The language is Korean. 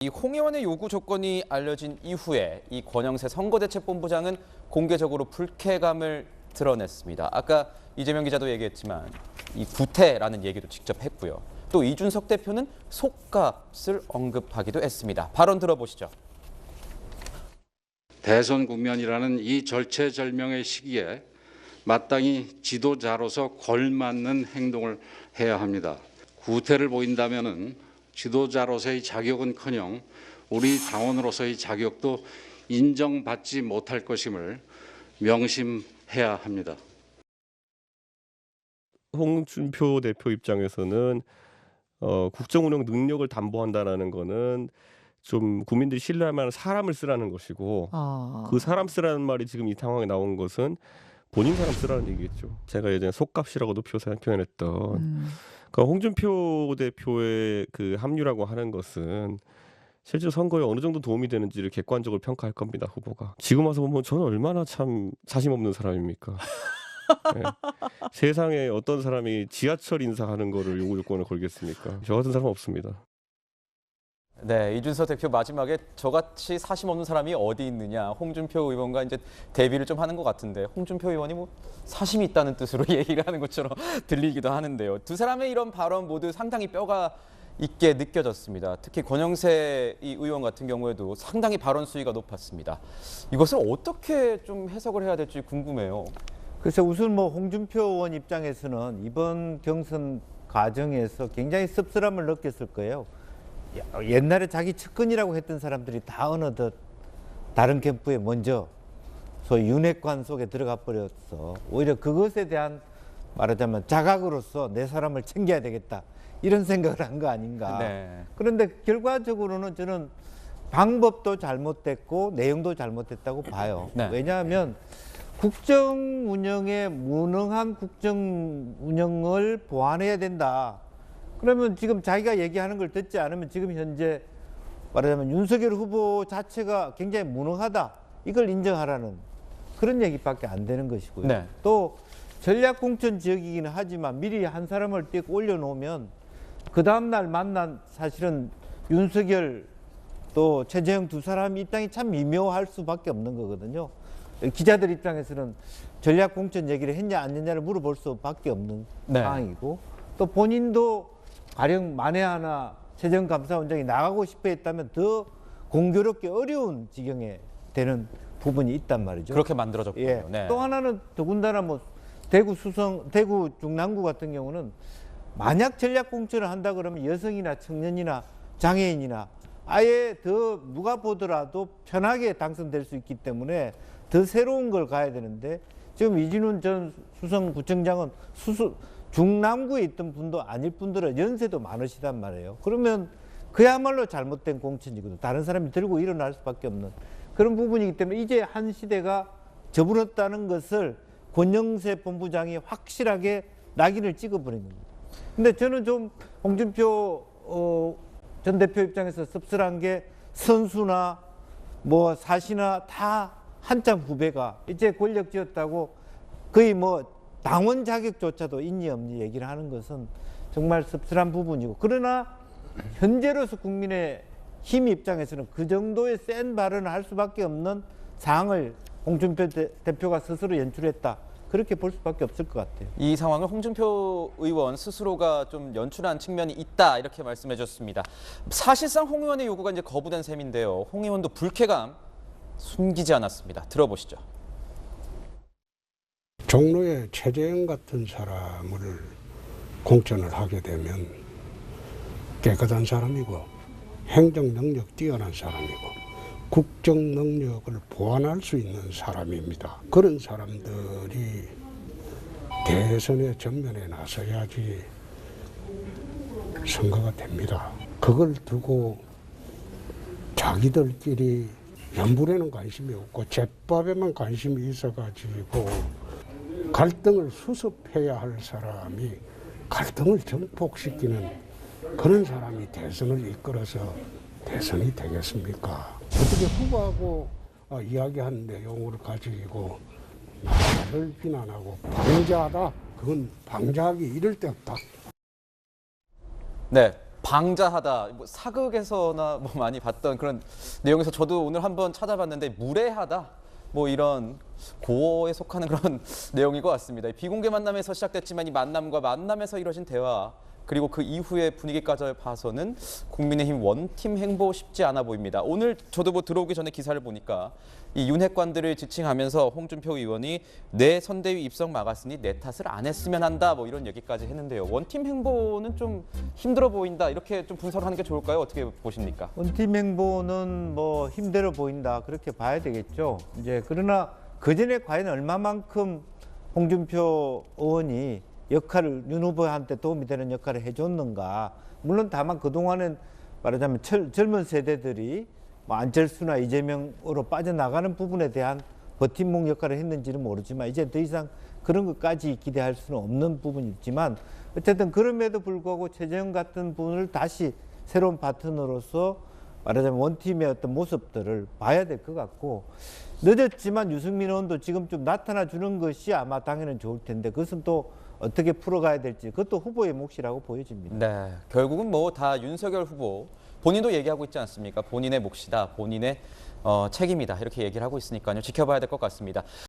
이 홍 의원의 요구 조건이 알려진 이후에 이 권영세 선거대책본부장은 공개적으로 불쾌감을 드러냈습니다. 아까 이재명 기자도 얘기했지만 이 구태라는 얘기도 직접 했고요. 또 이준석 대표는 속값을 언급하기도 했습니다. 발언 들어보시죠. 대선 국면이라는 이 절체절명의 시기에 마땅히 지도자로서 걸맞는 행동을 해야 합니다. 구태를 보인다면은 지도자로서의 자격은커녕 우리 당원으로서의 자격도 인정받지 못할 것임을 명심해야 합니다. 홍준표 대표 입장에서는 국정운영 능력을 담보한다라는 거는 좀 국민들이 신뢰할 만한 사람을 쓰라는 것이고 그 사람 쓰라는 말이 지금 이 상황에 나온 것은 본인 사람 쓰라는 얘기겠죠. 제가 예전에 속값이라고도 표현했던 그러니까 홍준표 대표의 그 합류라고 하는 것은 실제 선거에 어느 정도 도움이 되는지를 객관적으로 평가할 겁니다. 후보가. 지금 와서 보면 저는 얼마나 참 자신 없는 사람입니까? 네. 세상에 어떤 사람이 지하철 인사하는 거를 요구 조건을 걸겠습니까? 저 같은 사람은 없습니다. 네, 이준석 대표 마지막에 저같이 사심 없는 사람이 어디 있느냐, 홍준표 의원과 이제 대비를 좀 하는 것 같은데 홍준표 의원이 뭐 사심이 있다는 뜻으로 얘기를 하는 것처럼 들리기도 하는데요. 두 사람의 이런 발언 모두 상당히 뼈가 있게 느껴졌습니다. 특히 권영세 이 의원 같은 경우에도 상당히 발언 수위가 높았습니다. 이것을 어떻게 좀 해석을 해야 될지 궁금해요. 그래서 우선 뭐 홍준표 의원 입장에서는 이번 경선 과정에서 굉장히 씁쓸함을 느꼈을 거예요. 옛날에 자기 측근이라고 했던 사람들이 다 어느덧 다른 캠프에 먼저 소위 윤핵관 속에 들어가 버렸어. 오히려 그것에 대한 말하자면 자각으로서 내 사람을 챙겨야 되겠다 이런 생각을 한 거 아닌가. 네. 그런데 결과적으로는 저는 방법도 잘못됐고 내용도 잘못됐다고 봐요. 네. 왜냐하면 국정 운영에 무능한 국정 운영을 보완해야 된다. 그러면 지금 자기가 얘기하는 걸 듣지 않으면 지금 현재 말하자면 윤석열 후보 자체가 굉장히 무능하다. 이걸 인정하라는 그런 얘기밖에 안 되는 것이고요. 네. 또 전략공천 지역이기는 하지만 미리 한 사람을 띄고 올려놓으면 그 다음날 만난 사실은 윤석열 또 최재형 두 사람 입장이 참 미묘할 수밖에 없는 거거든요. 기자들 입장에서는 전략공천 얘기를 했냐 안 했냐를 물어볼 수밖에 없는 네. 상황이고 또 본인도 가령 만에 하나 최재형 감사원장이 나가고 싶어 했다면 더 공교롭게 어려운 지경에 되는 부분이 있단 말이죠. 그렇게 만들어졌군요. 예. 네. 또 하나는 더군다나 뭐 대구 중랑구 같은 경우는 만약 전략 공천을 한다 그러면 여성이나 청년이나 장애인이나 아예 더 누가 보더라도 편하게 당선될 수 있기 때문에 더 새로운 걸 가야 되는데 지금 이진훈 전 수성구청장은 중남구에 있던 분도 아닐 뿐더러 연세도 많으시단 말이에요. 그러면 그야말로 잘못된 공천이거든요. 다른 사람이 들고 일어날 수밖에 없는 그런 부분이기 때문에 이제 한 시대가 접어들었다는 것을 권영세 본부장이 확실하게 낙인을 찍어버린 겁니다. 근데 저는 좀 홍준표 전 대표 입장에서 씁쓸한 게 선수나 뭐 사시나 다 한참 후배가 이제 권력 쥐었다고 거의 뭐 당원 자격조차도 있니 없니 얘기를 하는 것은 정말 씁쓸한 부분이고 그러나 현재로서 국민의 힘 입장에서는 그 정도의 센 발언을 할 수밖에 없는 상황을 홍준표 대표가 스스로 연출했다. 그렇게 볼 수밖에 없을 것 같아요. 이 상황을 홍준표 의원 스스로가 좀 연출한 측면이 있다 이렇게 말씀해 주셨습니다. 사실상 홍 의원의 요구가 이제 거부된 셈인데요. 홍 의원도 불쾌감 숨기지 않았습니다. 들어보시죠. 종로에 최재형 같은 사람을 공천을 하게 되면 깨끗한 사람이고 행정 능력 뛰어난 사람이고 국정 능력을 보완할 수 있는 사람입니다. 그런 사람들이 대선의 전면에 나서야지 선거가 됩니다. 그걸 두고 자기들끼리 연불에는 관심이 없고 잿밥에만 관심이 있어가지고 갈등을 수습해야 할 사람이 갈등을 증폭시키는 그런 사람이 대선을 이끌어서 대선이 되겠습니까? 어떻게 후보하고 이야기한 내용을 가지고 나를 비난하고 방자하다? 그건 방자하기 이를 데 없다. 네, 방자하다, 뭐 사극에서나 뭐 많이 봤던 그런 내용에서 저도 오늘 한번 찾아봤는데 무례하다, 뭐 이런 고어에 속하는 그런 내용인 것 같습니다. 비공개 만남에서 시작됐지만 이 만남과 만남에서 이뤄진 대화 그리고 그 이후의 분위기까지 봐서는 국민의힘 원팀 행보 쉽지 않아 보입니다. 오늘 저도 뭐 들어오기 전에 기사를 보니까 이 윤핵관들을 지칭하면서 홍준표 의원이 내 선대위 입성 막았으니 내 탓을 안 했으면 한다, 뭐 이런 얘기까지 했는데요. 원팀 행보는 좀 힘들어 보인다, 이렇게 좀 분석하는 게 좋을까요? 어떻게 보십니까? 원팀 행보는 뭐 힘들어 보인다, 그렇게 봐야 되겠죠. 이제 그러나 그 전에 과연 얼마만큼 홍준표 의원이 역할을 윤 후보한테 도움이 되는 역할을 해줬는가. 물론 다만 그동안은 말하자면 젊은 세대들이 뭐 안철수나 이재명으로 빠져나가는 부분에 대한 버팀목 역할을 했는지는 모르지만 이제 더 이상 그런 것까지 기대할 수는 없는 부분이 있지만 어쨌든 그럼에도 불구하고 최재형 같은 분을 다시 새로운 파트너로서 말하자면 원팀의 어떤 모습들을 봐야 될 것 같고, 늦었지만 유승민 의원도 지금 좀 나타나 주는 것이 아마 당연히 좋을 텐데 그것은 또 어떻게 풀어가야 될지 그것도 후보의 몫이라고 보여집니다. 네, 결국은 뭐 다 윤석열 후보 본인도 얘기하고 있지 않습니까? 본인의 몫이다, 본인의 책임이다, 이렇게 얘기를 하고 있으니까요. 지켜봐야 될 것 같습니다.